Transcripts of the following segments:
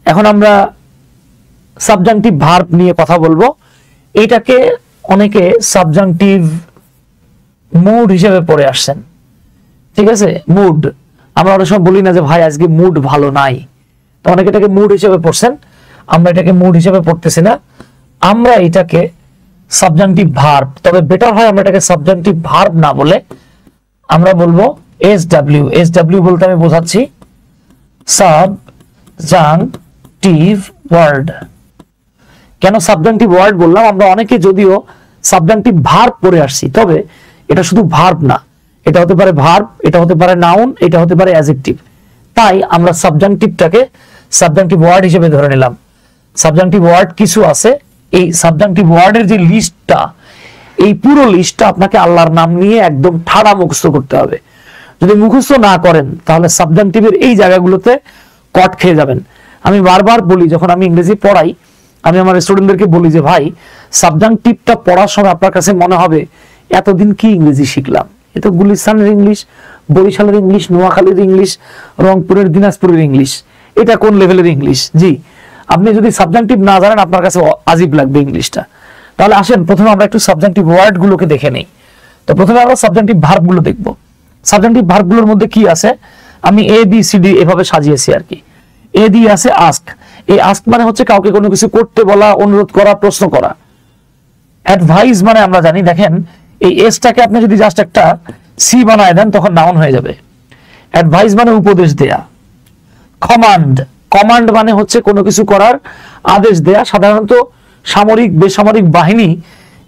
এখন আমরা subjunctive verb নিয়ে কথা বলবো। এটাকে অনেকে সাবজাংটিভ মুড হিসেবে পড়ে আসছেন, ঠিক আছে? মুড, আমরা অনেক সময় বলি না যে ভাই আজকে মুড ভালো নাই, তো অনেকে এটাকে মুড হিসেবে পড়ছেন। আমরা এটাকে মুড হিসেবে পড়তেছি না, আমরা এটাকে সাবজাংটিভ ভার্ব, তবে বেটার হয় আমরা এটাকে সাবজাংটিভ ভার্ব না বলে আমরা বলবো এসডব্লিউ। এসডব্লিউ বলতে আমি বোঝাচ্ছি সাবজাংটিভ ওয়ার্ড। কেন সাবজাংটিভ ওয়ার্ড বললাম? আমরা অনেকে যদিও সাবজাংটিভ ভার্ব পড়ে আসছি, তবে এটা শুধু ভার্ব না, এটা হতে পারে ভার্ব, এটা হতে পারে নাউন, এটা হতে পারে অ্যাডজেক্টিভ। তাই আমরা সাবজাংটিভটাকে সাবজাংটিভ ওয়ার্ড হিসেবে ধরে নিলাম। সাবজাংটিভ ওয়ার্ড কিছু আছে, এই সাবজাংটিভ ওয়ার্ডের যে লিস্টটা, এই পুরো লিস্টটা আপনাকে আল্লাহর নাম নিয়ে একদম ঠাড়া মুখস্থ করতে হবে। যদি মুখস্থ না করেন তাহলে সাবজাংটিভের এই জায়গাগুলোতে কট খেয়ে যাবেন। আমি বারবার বলি, যখন আমি ইংরেজি পড়াই, আমি আমার স্টুডেন্টদেরকে বলি যে ভাই সাবজাংটিভটা পড়ার সময় আপনার কাছে মনে হবে এতদিন কি ইংরেজি শিখলাম, এ তো গুলিস্তানের ইংলিশ, বরিশালের ইংলিশ, নোয়াখালীর ইংলিশ, রংপুরের দিনাজপুরের ইংলিশ, এটা কোন লেভেলের ইংলিশ? জি, আপনি যদি সাবজাংটিভ না জানেন আপনার কাছে আজীব লাগবে ইংলিশটা। তাহলে আসেন প্রথমে আমরা একটু সাবজাংটিভ ওয়ার্ড গুলোকে দেখে নেই। তো প্রথমে আমরা সাবজাংটিভ ভার্ব গুলো দেখবো। সাবজাংটিভ ভার্ব গুলোর মধ্যে কি আছে, আমি এ বি সি ডি এভাবে সাজিয়েছি আর কি। এ দিয়ে আছে আস্ক। এই আস্ক মানে হচ্ছে কাউকে কোনো কিছু করতে বলা, অনুরোধ করা, প্রশ্ন করা। অ্যাডভাইস মানে আমরা জানি, দেখেন এই এসটাকে আপনি যদি জাস্ট একটা সি বানায় দেন তখন নাউন হয়ে যাবে। অ্যাডভাইস মানে উপদেশ দেয়া। কমান্ড, কমান্ড মানে হচ্ছে কোনো কিছু করার আদেশ দেয়া। সাধারণত সামরিক বেসামরিক বাহিনী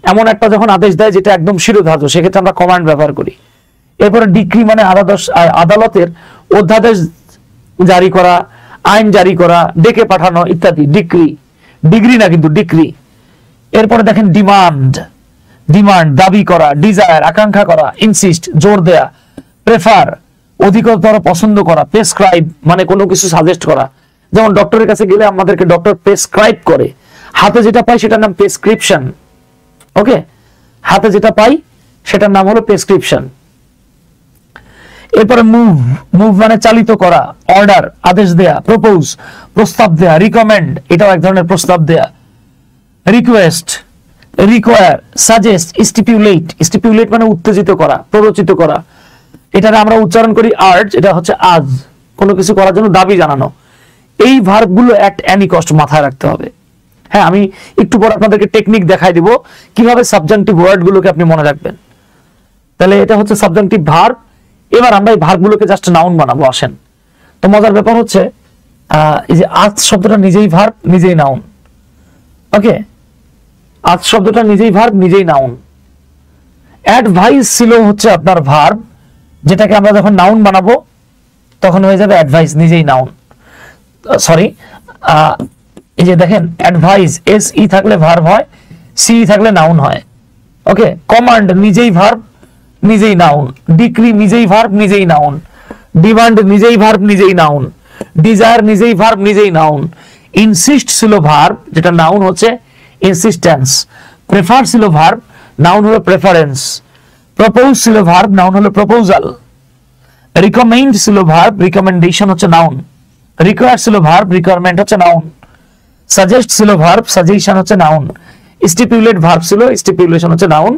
এমন একটা যখন আদেশ দেয় যেটা একদম শিরোধার্য, সেক্ষেত্রে আমরা কমান্ড ব্যবহার করি। এরপরে ডিক্রি মানে আদালতের অধ্যাদেশ জারি করা, আইন জারি করা, ডেকে পাঠানো ইত্যাদি। ডিক্রি, ডিগ্রি না কিন্তু ডিক্রি। এরপরে দেখেন ডিমান্ড, ডিমান্ড দাবি করা, ডিজায়ার আকাঙ্ক্ষা করা, ইনসিস্ট জোর দেয়া, প্রেফার অধিকতর পছন্দ করা, প্রেসক্রাইব মানে কোনো কিছু সাজেস্ট করা। যেমন ডক্টরের কাছে গেলে আমাদেরকে ডক্টর প্রেসক্রাইব করে, হাতে যেটা পাই সেটার নাম প্রেসক্রিপশন। ওকে, হাতে যেটা পাই সেটার নাম হলো প্রেসক্রিপশন। এরপরে মুভ, মুভ মানে চালিত করা, অর্ডার আদেশ দেয়া, প্রপোজ প্রস্তাব দেয়া, রিকমেন্ড এটাও এক ধরনের প্রস্তাব দেয়া, request, require, suggest, stipulate, stipulate মানে উত্তেজিত করা, প্ররোচিত করা। এটারে আমরা উচ্চারণ করি আর্জ, এটা হচ্ছে আজ, কোনো কিছু করার জন্য দাবি জানানো। এই ভার্বগুলো অ্যাট এনি কস্ট মাথায় রাখতে হবে। হ্যাঁ, আমি একটু পর আপনাদেরকে টেকনিক দেখাই দিব কিভাবে সাবজাংটিভ ওয়ার্ডগুলোকে আপনি মনে রাখবেন। তাহলে এটা হচ্ছে সাবজাংটিভ ভার্ব। এবার আমরা এই ভার্বগুলোকে জাস্ট নাউন বানাবো। আসেন, তো মজার ব্যাপার হচ্ছে এই যে আজ শব্দটা নিজেই ভার্ব, নিজেই নাউন। ওকে, আজ শব্দটা নিজেই ভার্ব, নিজেই নাউন। অ্যাডভাইস ছিল হচ্ছে আপনার ভার্ব, যেটাকে আমরা যখন নাউন বানাবো তখন হয়ে যাবে অ্যাডভাইস, নিজেই নাউন। সরি, এই যে দেখেন অ্যাডভাইস এস ই থাকলে ভার্ব হয়, সি থাকলে নাউন হয়। ওকে, কমান্ড নিজেই ভার্ব, নিজেই নাউন। ডিক্রি নিজেই ভার্ব, নিজেই নাউন। ডিমান্ড নিজেই ভার্ব, নিজেই নাউন। ডিজায়ার নিজেই ভার্ব, নিজেই নাউন। ইনসিস্ট ছিল ভার্ব, যেটা নাউন হচ্ছে ইনসিস্টেন্স। প্রেফার ছিল ভার্ব, নাউন হলো প্রেফারেন্স। প্রপোজ ছিল ভার্ব, নাউন হলো প্রপোজাল। রিকমেন্ড ছিল ভার্ব, রিকমেন্ডেশন হচ্ছে নাউন। রিকোয়ার ছিল ভার্ব, রিকোয়ারমেন্ট হচ্ছে নাউন। সাজেস্ট ছিল ভার্ব, সাজেশন হচ্ছে নাউন। স্টিপুলেট ভার্ব ছিল, স্টিপুলেশন হচ্ছে নাউন।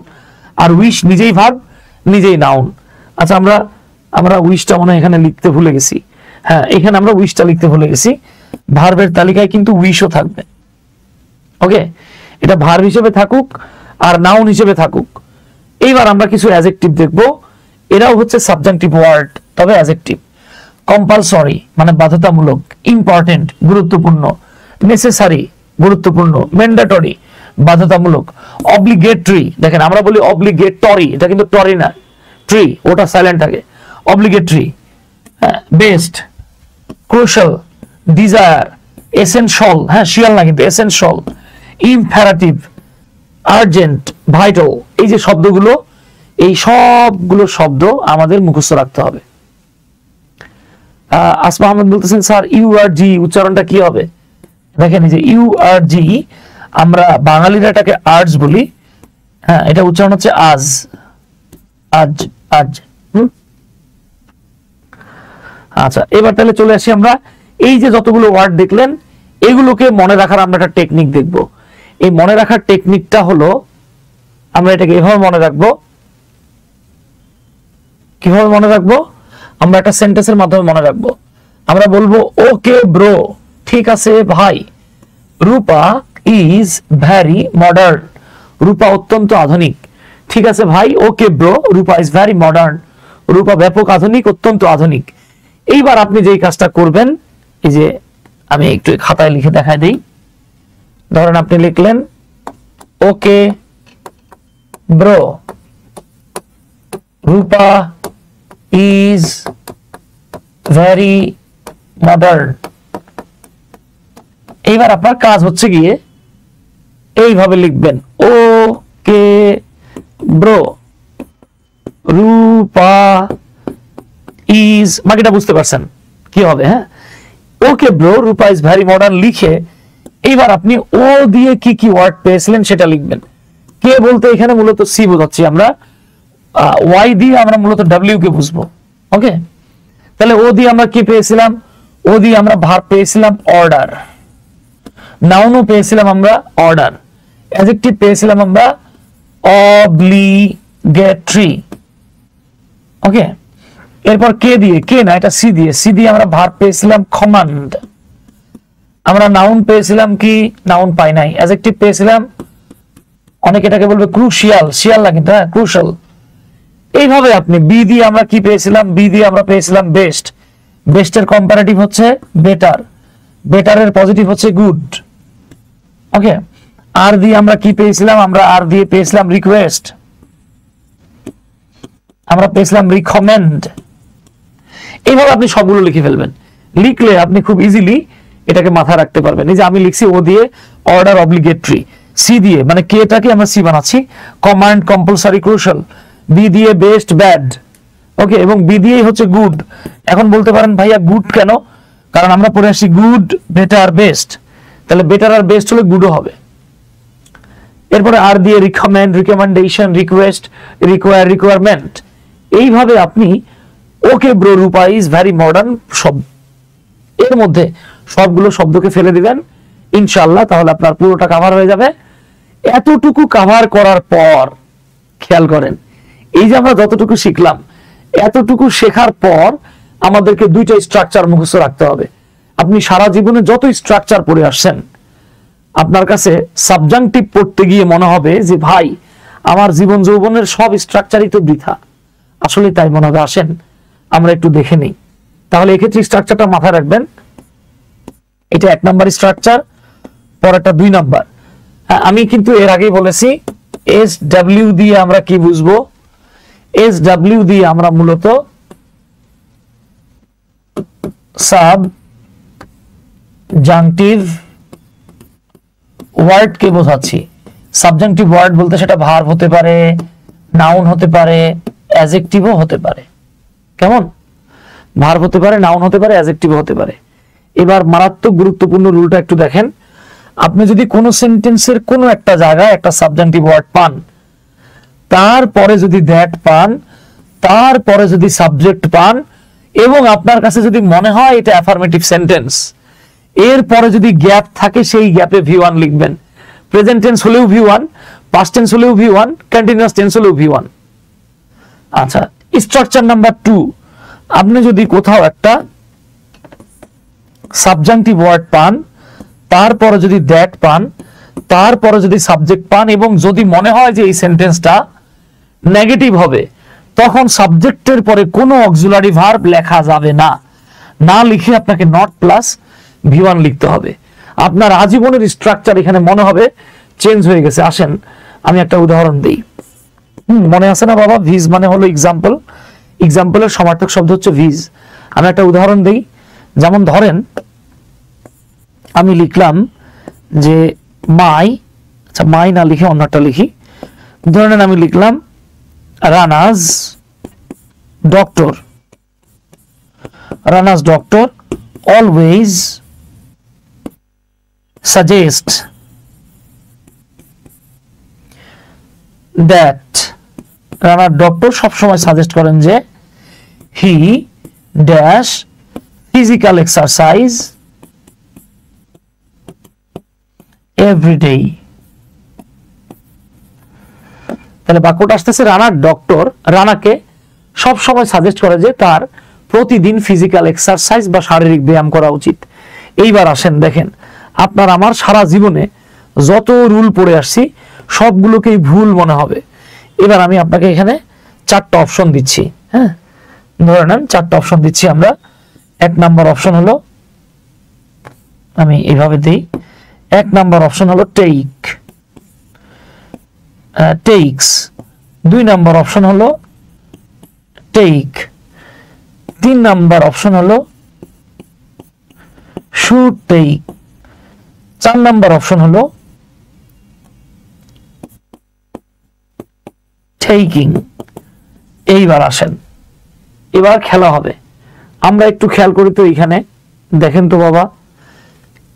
আর উইশ নিজেই ভার্ব, নিজেই নাউন। আচ্ছা, আমরা উইশটা মনে হয় এখানে লিখতে ভুলে গেছি। হ্যাঁ, এখানে আমরা উইশটা লিখতে ভুলে গেছি। ভার্বের তালিকায় কিন্তু উইশও থাকবে। ওকে, এটা ভার্ব হিসেবে থাকুক আর নাউন হিসেবে থাকুক। এইবার আমরা কিছু অ্যাডজেক্টিভ দেখব। এরাও হচ্ছে সাবজাংটিভ ওয়ার্ড, তবে অ্যাডজেক্টিভ। কম্পালসরি মানে বাধ্যতামূলক, ইম্পর্টেন্ট গুরুত্বপূর্ণ, নেসেসারি গুরুত্বপূর্ণ, ম্যান্ডেটরি বাধ্যতামূলক, অব্লিগেটরি। দেখেন আমরা বলি অব্লিগেটরি, এটা কিন্তু টরি না, ট্রি ওটা সাইলেন্ট থাকে। Obligatory, best, crucial, desire, essential, হ্যাঁ শিয়াল না কিন্তু এসেনশিয়াল, ইম্পারেটিভ, আর্জেন্ট, ভাইটাল। এই যে শব্দগুলো, এই সবগুলো শব্দ আমাদের মুখস্থ রাখতে হবে। আসমা আহমেদ বলতেছেন স্যার ইউ আর জি উচ্চারণটা কি হবে? দেখেন এই যে ইউ আর জি, আমরা বাঙালিরা এটাকে আর্জ বলি। হ্যাঁ, এটা উচ্চারণ হচ্ছে আজ, আজ, আজ। আচ্ছা, এবার তাহলে চলে আসি আমরা। এই যে যতগুলো ওয়ার্ড দেখলেন, এগুলোকে মনে রাখার আমরা একটা টেকনিক দেখব। এই মনে রাখার টেকনিকটা হলো, আমরা এটাকে এভাবে মনে রাখবো। কিভাবে মনে রাখবো? আমরা একটা সেন্টেন্সের মাধ্যমে মনে রাখবো। আমরা বলবো ওকে ব্রো, ঠিক আছে ভাই, Rupa is very modern, Rupa অত্যন্ত আধুনিক। ঠিক আছে ভাই, okay bro, Rupa is very modern, Rupa ব্যাপক আধুনিক, অত্যন্ত আধুনিক। এইবার আপনি যেই কাজটা করবেন, এই যে আমি একটু খাতায় লিখে দেখাই দিই। ধরেন আপনি লিখলেন ওকে bro, Rupa is very modern. এইবার আপনার কাজ হচ্ছে গিয়ে এইভাবে লিখবেন, ওকে ব্রো, রূপা ইজ, বাকিটা বুঝতে পারছেন কি হবে? হ্যাঁ, ওকে bro, Rupa is very modern লিখে এইবার আপনি ও দিয়ে কি কি ওয়ার্ড পেয়েছিলেন সেটা লিখবেন। কে বলতে এখানে মূলত সি বোঝাচ্ছি আমরা, ওয়াই দিয়ে আমরা মূলত ডাব্লিউ কে বুঝবো। ওকে, তাহলে ও দিয়ে আমরা কি পেয়েছিলাম? ও দিয়ে আমরা ভার্ব পেয়েছিলাম অর্ডার, নাউনও পেয়েছিলাম আমরা অর্ডার, অ্যাডজেক্টিভ পেয়েছিলাম আমরা অব্লিগেটরি। ওকে, এরপর কে দিয়ে, কে না এটা সি দিয়ে, সি দিয়ে আমরা ভার্ব পেয়েছিলাম কমান্ড, আমরা নাউন পেয়েছিলাম কি, নাউন পাই নাই, অ্যাডজেক্টিভ পেয়েছিলাম, অনেকে এটাকে বলবে ক্রুশিয়াল, শিয়াল না কিন্তু, হ্যাঁ ক্রুশাল। এইভাবে আপনি বি দিয়ে আমরা কি পেয়েছিলাম? বি দিয়ে আমরা পেয়েছিলাম বেস্ট, বেস্টের কম্পারেটিভ হচ্ছে বেটার, বেটারের পজিটিভ হচ্ছে গুড। ওকে, আর দিয়ে আমরা কি পেয়েছিলাম? আমরা আর দিয়ে পেয়েছিলাম রিকোয়েস্ট, আমরা পেয়েছিলাম রিকমেন্ড। এইভাবে আপনি সবগুলো লিখে ফেলবেন, লিখলে আপনি খুব ইজিলি এটাকে মাথায় রাখতে পারবেন। এই যে আমি লিখছি ও দিয়ে অর্ডার অব্লিগেটরি, সি দিয়ে মানে কেটাকে আমরা সি বানাচ্ছি কমান্ড কম্পালসারি ক্রুশাল, বি দিয়ে বেস্ট ব্যাড। ওকে, এবং বি দিয়ে হচ্ছে গুড। এখন বলতে পারেন ভাইয়া গুড কেন? কারণ আমরা পড়ে আসছি গুড, বেটার, বেস্ট, তাহলে বেটার আর বেস্ট হলে গুডও হবে। এরপরে আর দিয়ে recommend, recommendation, request, require, requirement. এইভাবে আপনি ওকে bro, Rupa is very modern সব এর মধ্যে সবগুলো শব্দকে ফেলে দিবেন ইনশাআল্লাহ, তাহলে আপনার পুরোটা কভার হয়ে যাবে। এতটুকু কভার করার পর খেয়াল করেন, এই যে আমরা যতটুকু শিখলাম, এতটুকু শেখার পর আমাদেরকে দুইটা স্ট্রাকচার মুখস্থ রাখতে হবে। আপনি সারা জীবনে যত স্ট্রাকচার পড়ে আসছেন, আপনার কাছে সাবজাংটিভ পড়তে গিয়ে মনে হবে যে ভাই আমার জীবন যৌবনের সব স্ট্রাকচারই তো বৃথা। আসলে তাই মনে হবে। আসেন আমরা একটু দেখে নিই। তাহলে এক্ষেত্রে স্ট্রাকচারটা মাথায় রাখবেন, এটা 1 নাম্বার স্ট্রাকচার, পরেরটা 2 নাম্বার। আমি কিন্তু এর আগেই বলেছি এস ডাব্লিউ দিয়ে আমরা কি বুঝবো? এস ডাব্লিউ দিয়ে আমরা মূলত সাবজাংটিভ ওয়ার্ড কে বোঝাচ্ছি। সাবজাংটিভ ওয়ার্ড বলতে সেটা ভার্ব হতে পারে, নাউন হতে পারে, অ্যাডজেক্টিভও হতে পারে। কেমন? ভার্ব হতে পারে, নাউন হতে পারে, অ্যাডজেক্টিভও হতে পারে। এবার মারাত্মক গুরুত্বপূর্ণ রুলটা একটু দেখেন। আপনি যদি কোনো সেন্টেন্সের কোনো একটা জায়গায় একটা সাবজাংটিভ ওয়ার্ড পান, তারপরে যদি দ্যাট পান, তারপরে যদি সাবজেক্ট পান, এবং আপনার কাছে যদি মনে হয় এটা অ্যাফার্মেটিভ সেন্টেন্স, এরপরে যদি গ্যাপ থাকে সেই গ্যাপে ভি1 লিখবেন। প্রেজেন্ট টেন্স হলেও ভি1, পাস্ট টেন্স হলেও ভি1, কন্টিনিউয়াস টেন্স হলেও ভি1। আচ্ছা, স্ট্রাকচার নাম্বার 2, আপনি যদি কোথাও একটা সাবজাংটিভ ওয়ার্ড পান, তারপরে যদি দ্যাট পান, তারপরে যদি সাবজেক্ট পান, এবং যদি মনে হয় যে এই সেন্টেন্সটা নেগেটিভ হবে, তখন সাবজেক্টের পরে কোনো অক্সিলারি ভার্ব লেখা যাবে না। না লিখে আপনাকে নট প্লাস ভি1 লিখতে হবে। আপনার আজীবনের স্ট্রাকচার এখানে মনে হবে চেঞ্জ হয়ে গেছে। আসেন আমি একটা উদাহরণ দিই। মনে আছে না বাবা? ভিজ মানে হলো এক্সাম্পল, এক্সাম্পলের সমার্থক শব্দ হচ্ছে ভিজ। আমি একটা উদাহরণ দিই। যেমন ধরেন আমি লিখলাম যে মাই, আচ্ছা মাই না লিখে অন্যটা লিখি। ধরেন আমি লিখলাম Rana's doctor, Rana's doctor always suggest that, রানার ডক্টর সবসময় সাজেস্ট করেন যে he dash physical exercise everyday. তাহলে বাক্যটা আসতেছে রানার ডক্টর রানাকে সব সময় সাজেস্ট করে যে তার প্রতিদিন ফিজিক্যাল এক্সারসাইজ বা শারীরিক ব্যায়াম করা উচিত। এইবার আসেন দেখেন, আপনার আমার সারা জীবনে যত রুল পড়ে আসছি সবগুলোকেই ভুল মনে হবে। এবার আমি আপনাকে এখানে 4টা অপশন দিচ্ছি। হ্যাঁ, ধরে নেন 4টা অপশন দিচ্ছি আমরা। 1 নাম্বার অপশন হলো, আমি এইভাবে দিই, 1 নাম্বার অপশন হলো টেক, টেকস। 2 নাম্বার অপশন হলো টেক। 3 নাম্বার অপশন হলো শুড টেক। 4 নাম্বার অপশন হলো টেকিং। এইবার আসেন, এবার খেলা হবে। আমরা একটু খেয়াল করি তো, এখানে দেখেন তো বাবা,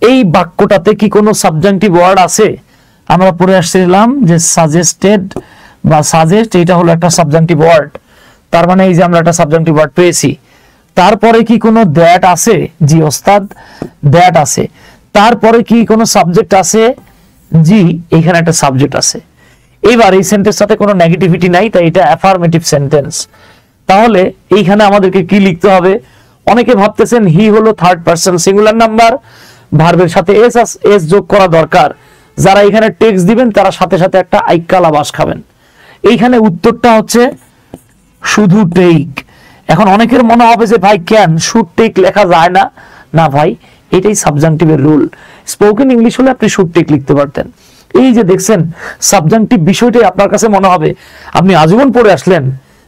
এই বাক্যটাতে কি কোনো সাবজেক্টিভ ওয়ার্ড আছে? আমরা পড়ে আসছিলাম যে সাজেস্টেড বা সাজেস্ট, এটা হলো একটা সাবজেক্টিভ ওয়ার্ড। তার মানে এই যে আমরা একটা সাবজেক্টিভ ওয়ার্ড পেয়েছি। তারপরে কি কোনো দ্যাট আছে? জি ওস্তাদ, দ্যাট আছে। তারপরে কি কোনো সাবজেক্ট আছে? জি, এখানে একটা সাবজেক্ট আছে। এবার এই সেন্টেন্সটাতে কোনো নেগেটিভিটি নাই, তাই এটা অ্যাফার্মেটিভ সেন্টেন্স। তাহলে এইখানে আমাদেরকে কি লিখতে হবে? অনেকে ভাবতেছেন হি হলো থার্ড পারসন সিঙ্গুলার নাম্বার, ভার্বের সাথে এস যোগ করা দরকার। যারা এখানে টেক্সট দিবেন তারা সাথে সাথে একটা আইকালা বাস খাবেন। এইখানে উত্তরটা হচ্ছে শুধু টেক। এখন অনেকের মনে হবে যে ভাই কেন শুড টেক লেখা যায় না? না ভাই, এটাই সাবজেক্টিভের রুল। স্পোকেন ইংলিশ হলে আপনি শুড টেক লিখতে পারতেন। এই যে দেখছেন সাবজেক্টিভ বিষয়টাই আপনার কাছে মনে হবে, আপনি আজীবন পড়ে আসলেন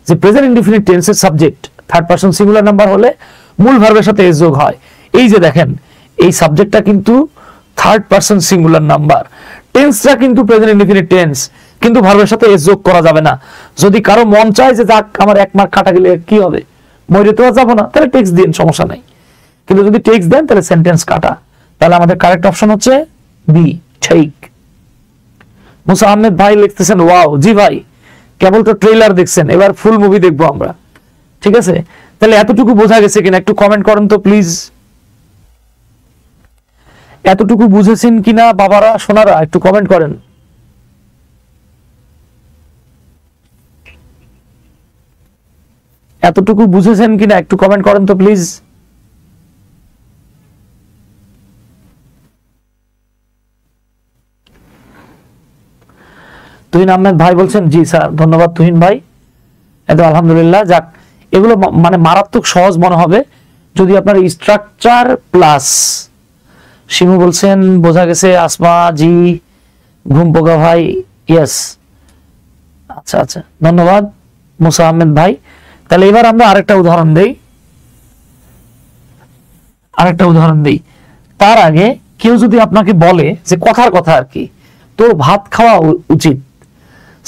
যে প্রেজেন্ট ইনডিফিনিট টেন্সের subject third person singular number হলে মূল ভার্বের সাথে এস যোগ হয়। এই যে দেখেন, এই সাবজেক্টটা কিন্তু থার্ড পারসন সিঙ্গুলার নাম্বার, টেন্সটা কিন্তু প্রেজেন্ট ইনডিফিনিট টেন্স, কিন্তু ভার্বের সাথে এস যোগ করা যাবে না। যদি কারো মন চায় যে যাক আমার 1 মার্ক কাটা গেলে কি হবে, মরে তো যাবো না, তাহলে টেক্সট দিন, সমস্যা নাই। কিন্তু যদি টেক্সট দেন তাহলে সেন্টেন্স কাটা। তাহলে আমাদের কারেক্ট অপশন হচ্ছে বি, ঠিক। মুসা আহমেদ ভাই লিখতেছেন ওয়াও। জি ভাই, কেবল তো ট্রেলার দেখছেন, এবার ফুল মুভি দেখবো আমরা। ঠিক আছে, তাহলে এতটুকু বোঝা গেছে কিনা একটু কমেন্ট করেন তো প্লিজ। এতটুকু বুঝেছেন কিনা বাবারা সোনারা, একটু কমেন্ট করেন। এতটুকু বুঝেছেন কিনা একটু কমেন্ট করেন তো প্লিজ। তুহিন আহমেদ ভাই বলছেন জি স্যার, ধন্যবাদ তুহিন ভাই। একদম আলহামদুলিল্লাহ। যাক, এগুলো মানে মারাত্মক সহজ মনে হবে যদি আপনার স্ট্রাকচার প্লাস। শিমু বলছেন বোঝা গেছে। আসমা জি, ঘুম পোকা ভাই, ইয়েস। আচ্ছা আচ্ছা, ধন্যবাদ মুসা আহমেদ ভাই। তাহলে এবার আমরা আরেকটা উদাহরণ দেই। তার আগে কেউ যদি আপনাকে বলে যে কথার কথা আর কি, তোর ভাত খাওয়া উচিত,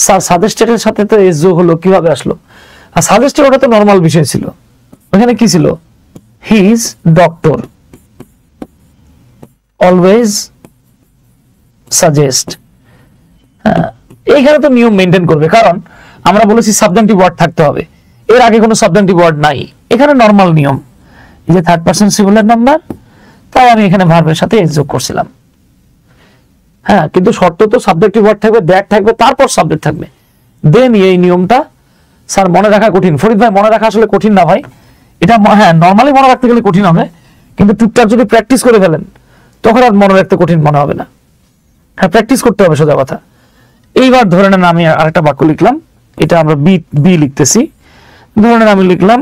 স্যার সাজেস্টেডের সাথে তো এস যোগ হলো, কিভাবে আসলো? আর সাজেস্টেড ওটা তো নরমাল বিষয় ছিল, ওখানে কি ছিল? He is doctor always suggest. হ্যাঁ, এইখানে তো নিয়ম মেনটেন করবে, কারণ আমরা বলেছি সাবজেক্টিভ ওয়ার্ড থাকতে হবে, এর আগে কোনো সাবজেক্টিভ ওয়ার্ড নাই। এখানে নরমাল নিয়ম, এই যে থার্ড পারসন সিঙ্গুলার নাম্বার, তাই আমি এখানে ভার্বের সাথে এস যোগ করছিলাম। হ্যাঁ, কিন্তু শর্ত তো সাবজেক্টিভ ওয়ার্ড থাকবে, দ্যাট থাকবে, তারপর সাবজেক্ট থাকবে। দেন এই নিয়মটা স্যার মনে রাখা কঠিন। ফরিদ ভাই, মনে রাখা আসলে কঠিন না ভাই, এটা হ্যাঁ নরমালি মনে রাখতে গেলে কঠিন হবে, কিন্তু টুকটাক যদি প্র্যাকটিস করে ফেলেন তখন আর মনে রাখতে কঠিন মনে হবে না। হ্যাঁ, প্র্যাকটিস করতে হবে সোজা কথা। এইবার ধরে নেন আমি আরেকটা বাক্য লিখলাম, এটা আমরা বি লিখতেছি। ধরে নেন আমি লিখলাম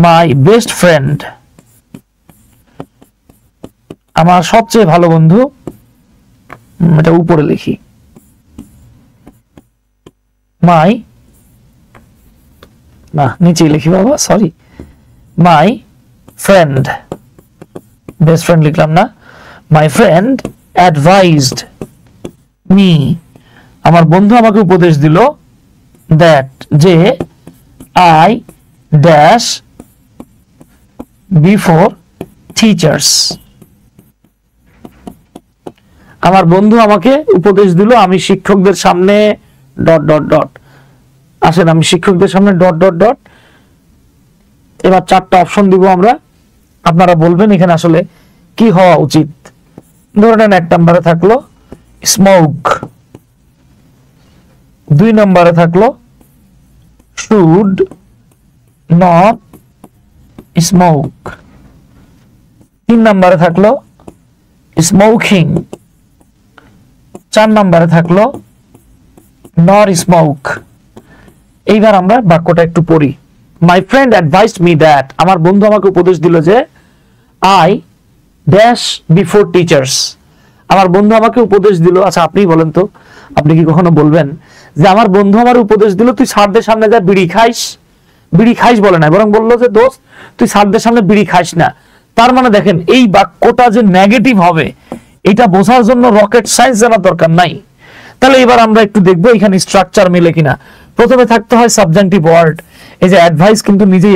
মাই বেস্ট ফ্রেন্ড, আমার সবচেয়ে ভালো বন্ধু। এটা উপরে লিখি, মাই, না নিচেই লিখি বাবা, sorry. My friend, best friend লিখলাম না, মাই ফ্রেন্ড অ্যাডভাইজড মি, আমার বন্ধু আমাকে উপদেশ দিল, দ্যাট যে আই ড্যাশ বিফোর টিচার্স, আমার বন্ধু আমাকে উপদেশ দিল আমি শিক্ষকদের সামনে ডট ডট ডট। আসেন আমি শিক্ষকদের সামনে ডট ডট ডট। এবার 4টা অপশন দিব আমরা, আপনারা বলবেন এখানে আসলে কি হওয়া উচিত। ধরে নেন 1 নম্বরে থাকলো স্মোক, 2 নম্বরে থাকলো শুড নট স্মোক, 3 নম্বরে থাকলো স্মোকিং, 4 নম্বরে থাকলো নট স্মোক। এইবার আমরা বাক্যটা একটু পড়ি। My friend advised me that, আমার বন্ধু আমাকে উপদেশ দিল যে আই ড্যাশ বিফোর টিচার্স, আমার বন্ধু আমাকে উপদেশ দিল। আচ্ছা আপনি বলেন তো, আপনি কি কখনো বলবেন যে আমার বন্ধু আমার উপদেশ দিল তুই স্যারদের সামনে যা বিড়ি খাইস? বিড়ি খাইস বলে না, বরং বললো যে দোস্ত তুই স্যারদের সামনে বিড়ি খাইস না। তার মানে দেখেন এই বাক্যটা যে নেগেটিভ হবে এটা বোঝার জন্য রকেট সায়েন্স জানার দরকার নাই। তাহলে এবার আমরা একটু দেখবো এখানে স্ট্রাকচার মিলে কিনা। প্রথমে থাকতে হয় সাবজেক্টিভ ওয়ার্ড। এই যে অ্যাডভাইস কিন্তু নিজেই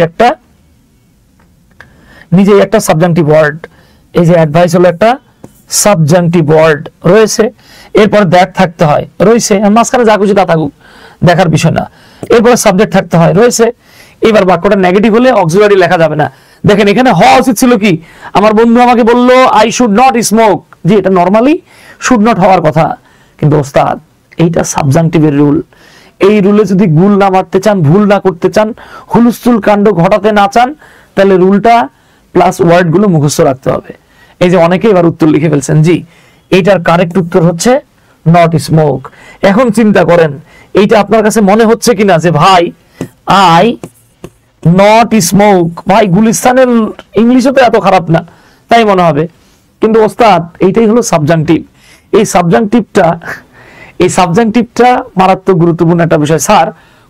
একটা সাবজেক্টিভ ওয়ার্ড। এই যে অ্যাডভাইস হলো একটা সাবজেক্টিভ ওয়ার্ড রয়েছে। এরপর দ্যাট থাকতে হয় রয়েছে, মাঝখানে যা খুশি তা থাকুক দেখার বিষয় না। এরপরে সাবজেক্ট থাকতে হয় রয়েছে। এবার বাক্যটা নেগেটিভ হলে অক্সিলারি লেখা যাবে না। দেখেন এখানে হওয়া উচিত ছিল কি, আমার বন্ধু আমাকে বললো আই শুড নট স্মোক, জি এটা নরমালি শুড নট হওয়ার কথা, কিন্তু ওস্তাদ এইটা সাবজেক্টিভের রুল। এই রুলে যদি গুল না মারতে চান, ভুল না করতে চান, হুলস্থুল কাণ্ড ঘটাতে না চান, তাহলে রুলটা প্লাস ওয়ার্ড গুলো মুখস্থ রাখতে হবে। এই যে অনেকে এবার উত্তর লিখে ফেলছেন, জি এইটার কারেক্ট উত্তর হচ্ছে নট স্মোক। এখন চিন্তা করেন এইটা আপনার কাছে মনে হচ্ছে কিনা যে ভাই আই নট স্মোক, ভাই গুলিস্তানের ইংলিশও তো এত খারাপ না, তাই মনে হবে। কিন্তু ওস্তাদ এইটাই হলো সাবজেক্টিভ। এই সাবজেক্টিভটা মারাত্মক গুরুত্বপূর্ণ একটা বিষয়। স্যার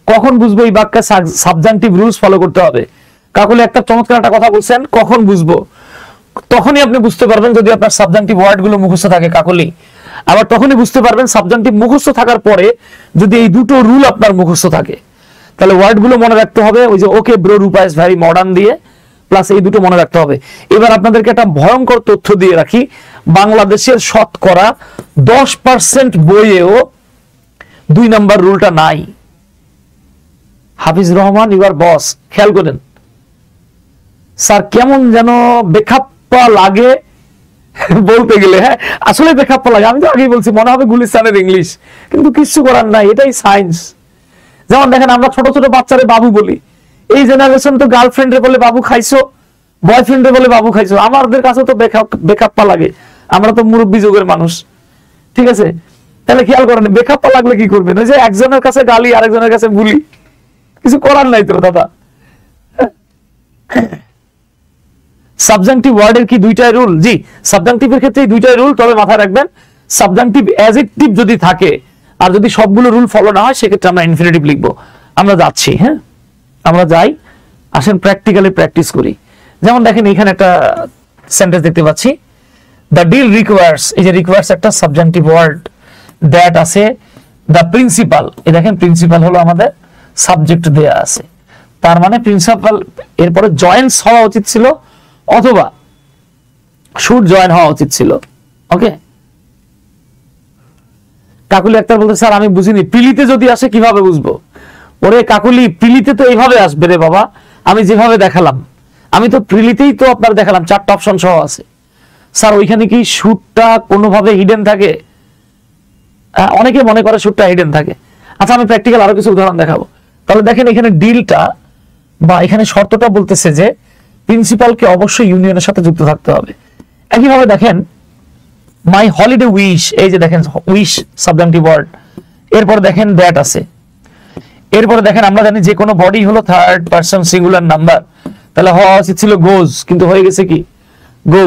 কখন বুঝবো এই বাক্যে সাবজেক্টিভ রুলস ফলো করতে হবে? কাকুলি একটা চমৎকার একটা কথা বলছেন, কখন বুঝবো? তখনই আপনি বুঝতে পারবেন যদি আপনার সাবজেক্টিভ ওয়ার্ড গুলো মুখস্থ থাকে কাকুলি। আবার তখনই বুঝতে পারবেন সাবজেক্টিভ মুখস্থ থাকার পরে যদি এই দুটো রুল আপনার মুখস্থ থাকে, তাহলে ওয়ার্ড গুলো মনে রাখতে হবে। ওই যে ওকে bro Rupa is very modern দিয়ে প্লাস এই দুটো মনে রাখতে হবে। এবার আপনাদেরকে একটা ভয়ঙ্কর তথ্য দিয়ে রাখি, বাংলাদেশের শতকরা 10% বইয়েও 2 নাম্বার রুলটা নাই। হাফিজ রহমান ইউর বস, খেয়াল করেন স্যার কেমন যেন বেখাপ্পা লাগে বলতে গেলে। হ্যাঁ আসলে বেখাপ্পা লাগে, আমি তো আগেই বলছি মনে হবে গুলিস্তানের ইংলিশ, কিন্তু কিছু করার নাই, এটাই সায়েন্স। যেমন দেখেন আমরা ছোট ছোট বাচ্চারে বাবু বলি, এই জেনারেশন তো গার্লফ্রেন্ডে বলে বাবু খাইছো, বয়ফ্রেন্ডে বলে বাবু খাইছো। আমাদের কাছে তো বেখাপ্পা লাগে, আমরা তো মুরব্বী যুগের মানুষ, ঠিক আছে? তাহলে খেয়াল করেন বেখাপ্পা লাগলে কি করবেন? ওই যে একজনের কাছে গালি আরেকজনের কাছে বুলি, কিছু করার নাই তো দাদা। সাবজেক্টিভ ওয়ার্ডের কি 2টাই রুল? জি সাবজেক্টিভের ক্ষেত্রে 2টাই রুল, তবে মাথায় রাখবেন সাবজেক্টিভ অ্যাডজেক্টিভ যদি থাকে আর যদি সবগুলো রুল ফলো না হয় সেক্ষেত্রে আমরা ইনফিনিটিভ লিখবো। আমরা যাচ্ছি, হ্যাঁ আমরা যাই, আসেন প্র্যাকটিক্যালি প্র্যাকটিস করি। যেমন দেখেন এখানে একটা সেন্টেন্স দেখতে পাচ্ছি, দ্য ডিল রিকোয়ার্স, এই যে রিকোয়ার্স একটা সাবজেক্টিভ ওয়ার্ড, দ্যাট আছে দ্য প্রিন্সিপাল, এই দেখেন প্রিন্সিপাল হলো আমাদের সাবজেক্ট দেয়া আছে, তার মানে প্রিন্সিপাল এরপরে জয়েন্টস হওয়া উচিত ছিল অথবা শুড জয়েন হওয়া উচিত ছিল। ওকে, কাকুলি একটা বলতে স্যার আমি বুঝিনি, পিলিতে যদি আসে কিভাবে বুঝবো? ওরে কাকুলি পিলিতে তো এইভাবে আসবে রে বাবা, আমি যেভাবে দেখালাম, আমি তো প্রিলিতেই তো আপনার দেখালাম 4টা অপশন সহ আছে। স্যার ওইখানে কি শুটটা কোনোভাবে হিডেন থাকে? অনেকে মনে করে শুটটা হিডেন থাকে। আচ্ছা আমি প্র্যাকটিক্যাল আরো কিছু উদাহরণ দেখাবো। তাহলে দেখেন এখানে ডিলটা বা এখানে শর্তটা বলতেছে যে প্রিন্সিপালকে অবশ্যই ইউনিয়নের সাথে যুক্ত থাকতে হবে। একইভাবে দেখেন মাই হলিডে উইশ, এই যে দেখেন উইশ সাবজেক্টিভ ওয়ার্ড, এরপর দেখেন দ্যাট আছে, এরপরে দেখেন আমরা জানি যে কোনো বডি হলো থার্ড পারসন সিঙ্গুলার নাম্বার, তাহলে হওয়া উচিত ছিল গোজ, কিন্তু হয়ে গেছে কি গো।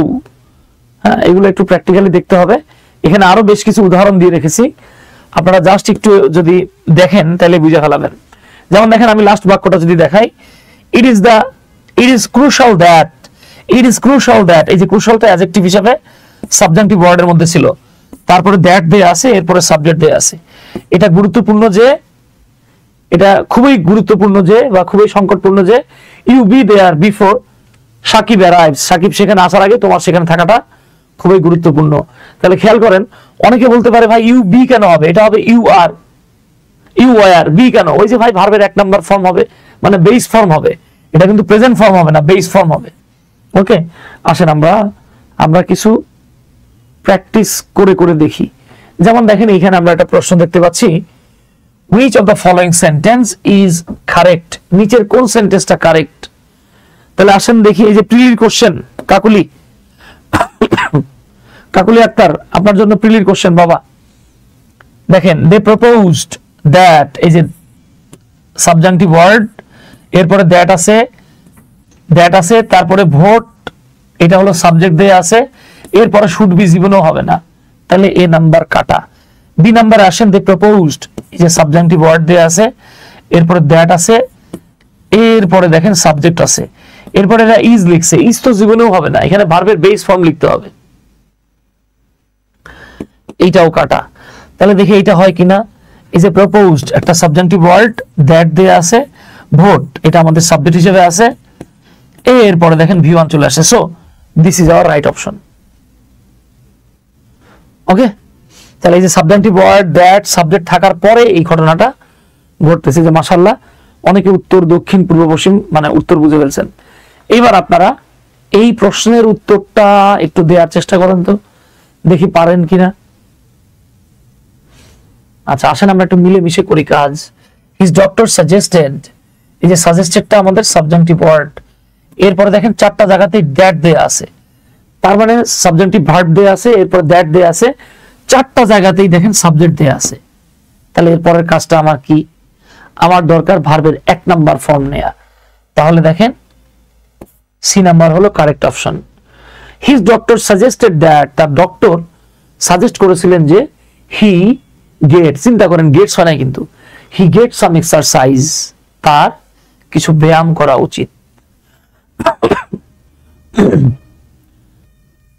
হ্যাঁ এগুলো একটু প্র্যাকটিক্যালি দেখতে হবে। এখানে আরো বেশ কিছু উদাহরণ দিয়ে রেখেছি, আপনারা জাস্ট একটু যদি দেখেন তাহলে বুঝে ফেলাবেন। যেমন দেখেন আমি লাস্ট বাক্যটা যদি দেখাই, it is crucial that, it is crucial that, এই যে ক্রুশালটা অ্যাডজেক্টিভ হিসেবে সাবজেক্টিভ ওয়ার্ডের মধ্যে ছিল, তারপরে দ্যাট দেয়া আছে, এরপরে সাবজেক্ট দেয়া আছে। এটা গুরুত্বপূর্ণ যে, এটা খুবই গুরুত্বপূর্ণ যে বা খুবই সংকটপূর্ণ যে you be there before Shakib arrives, Shakib সেখানে আসার আগে তোমার সেখানে থাকাটা খুবই গুরুত্বপূর্ণ। তাহলে খেয়াল করেন অনেকে বলতে পারে ভাই ইউ বি কেন হবে, এটা হবে you are, you were, be কেন? ওই যে ভাই ভার্বের 1 নাম্বার ফর্ম হবে, মানে বেস ফর্ম হবে, এটা কিন্তু প্রেজেন্ট ফর্ম হবে না, বেস ফর্ম হবে। ওকে, আসেন আমরা কিছু প্র্যাকটিস করে করে দেখি যেমন দেখেন এখানে আমরা একটা প্রশ্ন দেখতে পাচ্ছি, which of the following sentence is correct, নিচের কোন সেন্টেন্সটা কারেক্ট। তাহলে আসেন দেখি, এই যে প্রিলির কোশ্চেন, কাকুলি কাকুলি আক্তার আপনার জন্য প্রিলির কোশ্চেন বাবা। দেখেন, they proposed that, এই যে সাবজাংটিভ ওয়ার্ড, এরপরে দ্যাট আছে, তারপরে ভোট, এটা হলো সাবজেক্ট দেয়া আছে, এরপরে শুড বি জীবনও হবে না, তাহলে এ নাম্বার কাটা। বি নাম্বারে আসেন, দে প্রপোজড, এই যে সাবজাংটিভ ওয়ার্ড দেয়া আছে, এরপরে দ্যাট আছে, এরপরে দেখেন সাবজেক্ট আছে, এরপরে এরা ইজ লিখছে, ইজ তো জীবনেও হবে না, এখানে ভার্বের বেস ফর্ম লিখতে হবে, এইটাও কাটা। তাহলে দেখি এইটা হয় কিনা। এই যে প্রপোজড একটা সাবজাংটিভ ওয়ার্ড, দ্যাট দেয়া আছে, ভোট এটা আমাদের সাবজেক্ট হিসেবে আছে, এরপরে দেখেন ভি1 চলে আসে। So this is our right option. Okay, তাহলে এই যে সাবজাংটিভ ওয়ার্ড, দ্যাট, সাবজেক্ট থাকার পরে এই ঘটনাটা ঘটতেছে, যে মাশাআল্লাহ অনেকে উত্তর, দক্ষিণ, পূর্ব, পশ্চিম মানে উত্তর বুঝে ফেলছেন। এইবার আপনারা এই প্রশ্নের উত্তরটা একটু দেওয়ার চেষ্টা করেন তো, দেখি পারেন কিনা। আচ্ছা আসেন আমরা একটু মিলেমিশে করি কাজ। হিজ ডক্টর সাজেস্টেড, এই যে সাজেস্টেডটা আমাদের সাবজাংটিভ ওয়ার্ড, এরপরে দেখেন চারটা জায়গাতেই দ্যাট দেয়া আছে, তার মানে সাবজাংটিভ ভার্ব দেয়া আছে, এরপর দ্যাট দেয়া আছে, চারটা জায়গাতেই দেখেন সাবজেক্ট দেয়া আছে। তাহলে এরপরের কাজটা আমার কি, আমার দরকার ভার্বের 1 নাম্বার ফর্ম নেয়া। তাহলে দেখেন সি নাম্বার হলো correct option. His doctor suggested that, তার ডক্টর সাজেস্ট করেছিলেন যে হি গেট, চিন্তা করেন গেটস হয় না কিন্তু, হি গেট সাম এক্সারসাইজ, তার কিছু ব্যায়াম করা উচিত।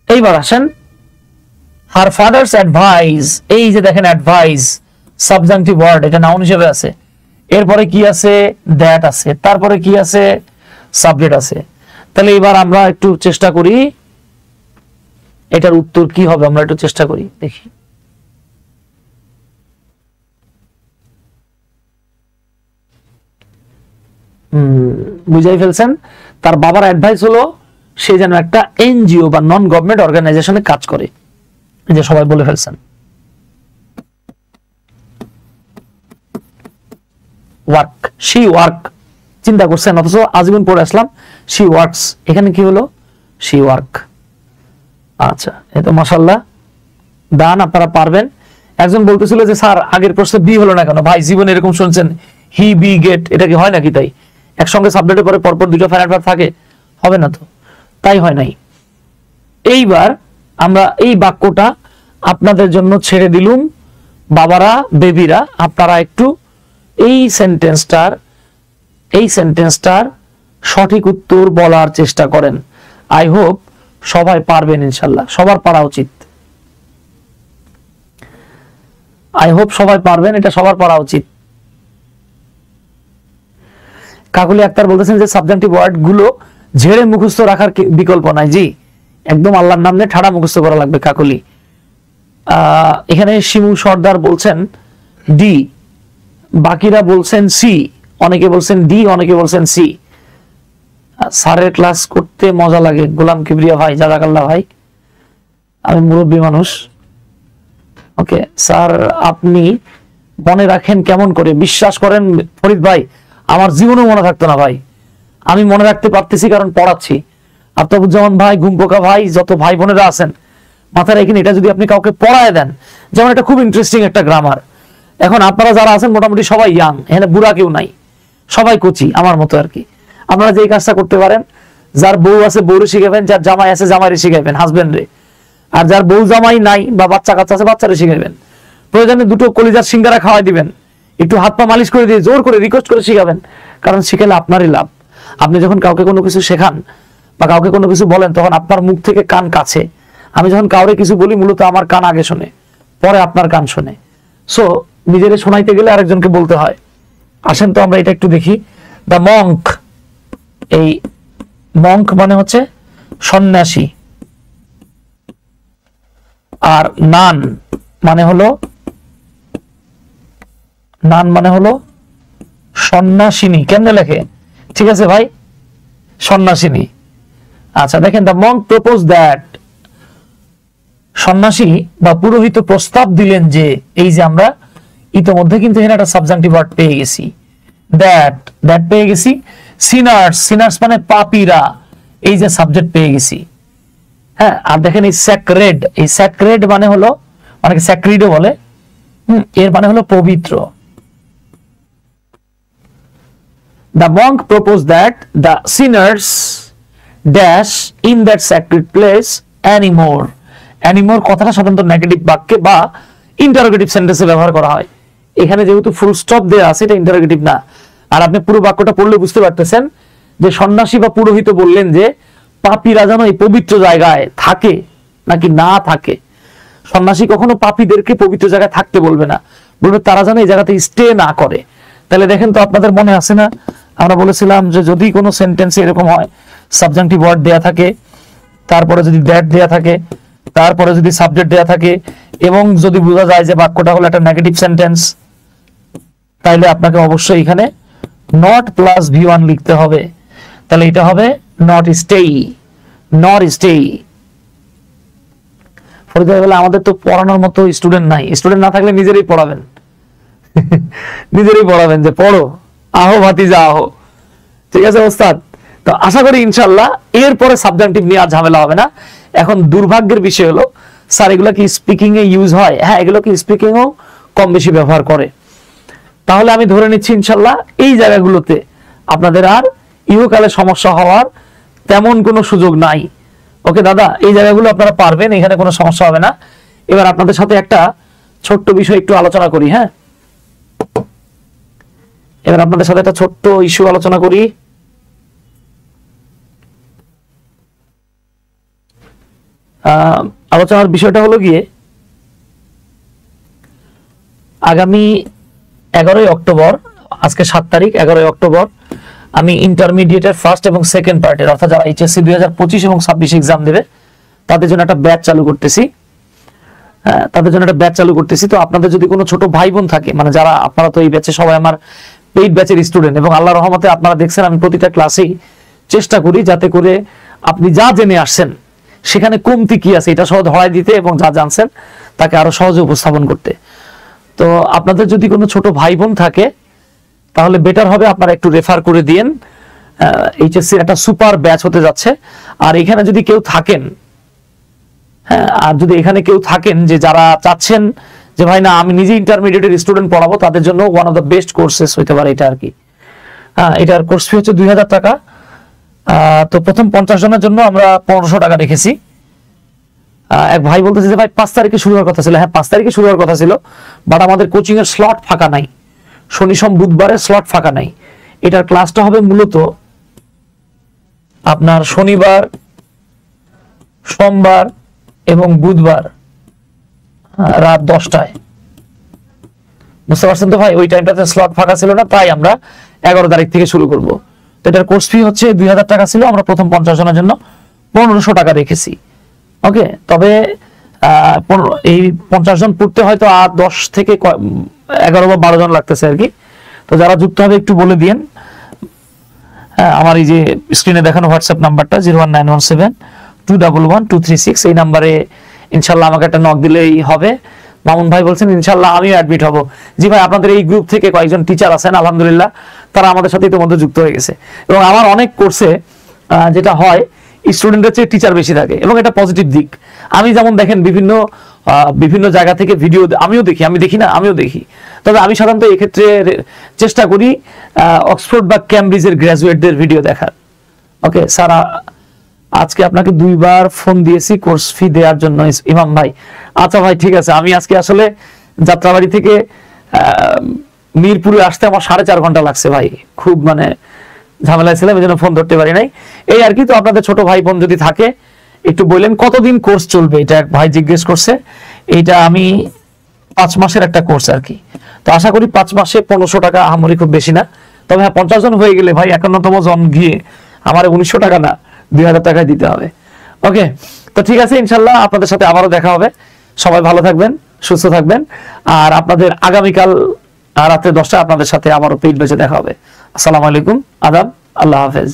এইবার আসেন হার ফাদার্স অ্যাডভাইস, এই যে দেখেন অ্যাডভাইস সাবজাংটিভ ওয়ার্ড, এটা নাউন হিসেবে আছে, এরপরে কি আছে, দ্যাট আছে, তারপরে কি আছে, সাবজেক্ট আছে। তাহলে এবার আমরা একটু চেষ্টা করি এটার উত্তর কি হবে, আমরা একটু চেষ্টা করি দেখি। বুঝাই ফেলছেন, তার বাবার অ্যাডভাইস হলো সে যেন একটা এনজিও বা নন গভর্নমেন্ট অর্গানাইজেশনে কাজ করে, যে সবাই বলে ফেলছেন। ওয়ার্ক, শি ওয়ার্ক, চিন্তা করছেন, অথচ আজীবন পড়ে আসলাম শি ওয়ার্কস, এখানে কি হলো, শি ওয়ার্ক। আচ্ছা এই তো মাশাআল্লাহ দান, আপনারা পারবেন। একজন বলতেছিল যে স্যার আগের প্রশ্নে বি হলো না কেন, ভাই জীবনে এরকম শুনছেন হি বি গেট, এটা কি হয় নাকি? তাই একসঙ্গে সাবজেক্টের পরে পরপর দুটো ফাইনাল ভার্ব থাকে, হবে না তো, তাই হয় নাই। এইবার আমরা এই বাক্যটা আপনাদের জন্য ছেড়ে দিলুম, বাবারা, বেবিরা, আপনারা একটু এই সেন্টেন্সটার সঠিক উত্তর বলার চেষ্টা করেন। আই হোপ সবাই পারবেন ইনশাল্লাহ, সবার পারা উচিত, আই হোপ সবাই পারবেন, এটা সবার পারা উচিত। কাকুলি আক্তার বলতেছেন যে সাবজেক্টিভ ওয়ার্ড গুলো ঝেড়ে মুখস্থ রাখার বিকল্প নাই। জি একদম আল্লাহর নাম নিয়ে ঠাড়া মুখস্থ করা লাগবে কাকুলি। এখানে শিমু সর্দার বলছেন ডি, বাকিরা বলছেন সি, অনেকে বলছেন ডি, অনেকে বলছেন সি। স্যারের ক্লাস করতে মজা লাগে, গোলাম কিবরিয়া ভাই, জাযাকাল্লাহ ভাই, আমি মুরব্বী মানুষ। ওকে স্যার আপনি মনে রাখেন কেমন করে? বিশ্বাস করেন ফরিদ ভাই, আমার জীবনেও মনে থাকতো না ভাই, আমি মনে রাখতে পারতেছি কারণ পড়াচ্ছি। আফতাবুজ্জামান ভাই, ঘুমপোকা ভাই, যত ভাই বোনেরা আছেন মাথায় রেখেন, এটা যদি আপনি কাউকে পড়ায় দেন, যেমন এটা খুব ইন্টারেস্টিং একটা গ্রামার। এখন আপনারা যারা আছেন মোটামুটি সবাই ইয়াং, এখানে বুড়া কেউ নাই, সবাই কোচি আমার মতো আর কি। আপনারা যে কাজটা করতে পারেন, যার বউ আছে বউরে শিখাবেন, যার জামাই আছে জামাইরে শিখাবেন, হাজবেন্ড রে, আর যার বউ জামাই নাই বা বাচ্চা কাচ্চা আছে বাচ্চারে শিখাবেন। প্রয়োজনে দুটো কলিজার সিঙ্গারা খাওয়াই দিবেন, একটু হাত পা মালিশ করে দিয়ে জোর করে রিকোয়েস্ট করে শিখাবেন, কারণ শিখালে আপনারই লাভ। আপনি যখন কাউকে কোনো কিছু শেখান বা কাউকে কোনো কিছু বলেন, তখন আপনার মুখ থেকে কান কাছে। আমি যখন কাউরে কিছু বলি, মূলত আমার কান আগে শোনে, পরে আপনার কান শোনে। সো নিজেরে শোনাইতে গেলে আরেকজনকে বলতে হয়। আসেন তো আমরা এটা একটু দেখি। দ্য মঙ্ক, এই মঙ্ক মানে হচ্ছে সন্ন্যাসী, আর নান মানে হলো সন্ন্যাসিনী। কেমনে লেখে? ঠিক আছে ভাই, সন্ন্যাসিনী। আচ্ছা দেখেন, দ্য মঙ্ক প্রপোজ দ্যাট, সন্ন্যাসী বা পুরোহিত প্রস্তাব দিলেন যে, এই যে আমরা ইতোমধ্যে কিন্তু এখানে একটা সাবজাংটিভ ওয়ার্ড পেয়ে গেছি, দ্যাট পেয়ে গেছি। সিনার্স মানে পাপীরা, এই যে সাবজেক্ট পেয়ে গেছি। হ্যাঁ, আর দেখেন এই স্যাক্রেড মানে হলো, অনেকে স্যাক্রিডও বলে, এর মানে হলো পবিত্র। The monk proposed that the sinners dash in that sacred place anymore কথাটা সাধারণত নেগেটিভ বাক্যে বা ইন্টারোগেটিভ সেন্টেন্সে ব্যবহার করা হয়। এখানে যেহেতু ফুল স্টপ দেওয়া আছে, এটা ইন্টারোগেটিভ না। আর আপনি পুরো বাক্যটা পড়লে বুঝতে পারতেছেন যে সন্ন্যাসী বা পুরোহিত বললেন যে পাপীরা যেন এই পবিত্র জায়গায় থাকে নাকি না থাকে। সন্ন্যাসী কখনো পাপীদেরকে পবিত্র জায়গায় থাকতে বলবে না, বলবে তারা যেন এই জায়গাতে স্টে না করে। তাহলে দেখেন তো, আপনাদের মনে আছে না, আমরা বলেছিলাম যে যদি কোনো সেন্টেন্সে এরকম হয়, সাবজাংটিভ ওয়ার্ড দেয়া থাকে, তারপরে যদি দ্যাট দেয়া থাকে, তারপরে যদি সাবজেক্ট দেয়া থাকে, এবং যদি বোঝা যায় যে বাক্যটা হলো একটা নেগেটিভ সেন্টেন্স, তাইলে আপনাকে অবশ্যই এখানে নট প্লাস V1 লিখতে হবে। তাহলে এটা হবে নট স্টে। ফরিদা বলে আমাদের তো পড়ানোর মতো স্টুডেন্ট নাই, স্টুডেন্ট না থাকলে নিজেরই পড়াবেন যে পড়ো, আহো ভাতিজা আহো। ঠিক আছে ওস্তাদ? তো আশা করি ইনশাল্লাহ এরপরে সাবজাংটিভ নিয়ে আর ঝামেলা হবে না। এখন দুর্ভাগ্যের বিষয় হলো, স্যার এগুলো কি স্পিকিং এ ইউজ হয়? হ্যাঁ, এগুলো কি স্পিকিং ও কম বেশি ব্যবহার করে। তাহলে আমি ধরে নিচ্ছি ইনশাল্লাহ এই জায়গাগুলোতে আপনাদের আর ইহকালে সমস্যা হওয়ার তেমন কোনো সুযোগ নাই। ওকে দাদা, এই জায়গাগুলো আপনারা পারবেন, এখানে কোনো সমস্যা হবে না। এবার আপনাদের সাথে একটা ছোট্ট বিষয় একটু আলোচনা করি। হ্যাঁ, এবার আপনাদের সাথে একটা ছোট্ট ইস্যু আলোচনা করি। আলোচনার বিষয়টা হলো গিয়ে, আগামী 11ই অক্টোবর, আজকে 7 তারিখ, 11ই অক্টোবর আমি ইন্টারমিডিয়েটের ফার্স্ট এবং সেকেন্ড পার্টের, অর্থাৎ যারা HSC 2025 এবং 26 এক্সাম দেবে তাদের জন্য একটা ব্যাচ চালু করতেছি। তো আপনাদের যদি কোনো ছোট ভাই বোন থাকে, মানে যারা, আপনারা তো এই ব্যাচে সবাই আমার পেইড ব্যাচের স্টুডেন্ট, এবং আল্লাহর রহমতে আপনারা দেখছেন আমি প্রতিটা ক্লাসেই চেষ্টা করি যাতে করে আপনি যা জেনে আসছেন সেখানে কমতি কি আছে এটা সহ ধরাই দিতে, এবং যা জানছেন তাকে আরো সহজে উপস্থাপন করতে। তো আপনাদের যদি কোনো ছোট ভাই বোন থাকে তাহলে বেটার হবে আপনারা একটু রেফার করে দিয়েন। HSC একটা সুপার ব্যাচ হতে যাচ্ছে। আর এখানে যদি কেউ থাকেন, আর যদি এখানে কেউ থাকেন যে যারা চাচ্ছেন যে ভাই না আমি নিজে ইন্টারমিডিয়েটের স্টুডেন্ট পড়াবো, তাদের জন্য one of the best courses হইতে পারে এটা আর কি। এটার কোর্স ফি হচ্ছে 2000 টাকা। তো প্রথম 50 জনের জন্য আমরা 1500 টাকা রেখেছি। এক ভাই বলতেছে যে ভাই 5 তারিখে শুরু হওয়ার কথা ছিল। হ্যাঁ, 5 তারিখে শুরু হওয়ার কথা ছিল, বাট আমাদের কোচিং এর স্লট ফাঁকা নাই, শনি সোম বুধবারে স্লট ফাঁকা নাই। এটার ক্লাসটা হবে মূলত আপনার শনিবার, সোমবার এবং বুধবার রাত 10টায়। বুঝতে পারছেন তো ভাই? ওই টাইমটাতে স্লট ফাঁকা ছিল না, তাই আমরা 11 তারিখ থেকে শুরু করব। তো এটার কোর্স ফি হচ্ছে 2000 টাকা ছিল, আমরা প্রথম 50 জনের জন্য 1500 টাকা রেখেছি। ওকে, তবে এই 50 জন পড়তে হয়তো আর 10 থেকে 11 বা 12 জন লাগতেছে আর কি। তো যারা যুক্ত হবে একটু বলে দিয়েন। আমার এই যে স্ক্রিনে দেখানো হোয়াটসঅ্যাপ নাম্বারটা 01917211236, এই নাম্বারে ইনশাল্লাহ আমাকে একটা নক দিলেই হবে। মামুন ভাই বলছেন ইনশাল্লাহ আমিও অ্যাডমিট হব। জি ভাই, আপনাদের এই গ্রুপ থেকে কয়েকজন টিচার আছেন আলহামদুলিল্লাহ, তারা আমাদের সাথে ইতিমধ্যে যুক্ত হয়ে গেছে। এবং আমার অনেক কোর্সে যেটা হয়, স্টুডেন্টের চেয়ে টিচার বেশি থাকে, এবং এটা পজিটিভ দিক। আমি যেমন দেখেন বিভিন্ন জায়গা থেকে ভিডিও আমিও দেখি। তবে আমি সাধারণত এক্ষেত্রে চেষ্টা করি অক্সফোর্ড বা ক্যামব্রিজের গ্রাজুয়েটদের ভিডিও দেখার। ওকে স্যার, আজকে আপনাকে 2 বার ফোন দিয়েছি কোর্স ফি দেওয়ার জন্য ইমাম ভাই। আচ্ছা ভাই, ঠিক আছে। আমি আজকে আসলে যাত্রাবাড়ি থেকে মিরপুরে আসতে আমার 4.5 ঘন্টা লাগছে ভাই, খুব মানে ঝামেলায় ছিলাম, এই জন্য ফোন ধরতে পারি নাই, এই আর কি। তো আপনাদের ছোট ভাই বোন যদি থাকে একটু বললেন কতদিন কোর্স চলবে, এটা এক ভাই জিজ্ঞেস করছে। এইটা আমি 5 মাসের একটা কোর্স আর কি। তো আশা করি 5 মাসে 1500 টাকা আহামরি খুব বেশি না। তবে হ্যাঁ, 50 জন হয়ে গেলে ভাই 51তম জন গিয়ে আমার 1900 টাকা না 2000 টাকায় দিতে হবে। ওকে, তো ঠিক আছে, ইনশাল্লাহ আপনাদের সাথে আবারও দেখা হবে। সবাই ভালো থাকবেন, সুস্থ থাকবেন। আর আপনাদের আগামীকাল রাত্রে 10টায় আপনাদের সাথে আবারও পেইড ব্যাচে দেখা হবে। আসসালামু আলাইকুম, আদাব, আল্লাহ হাফেজ।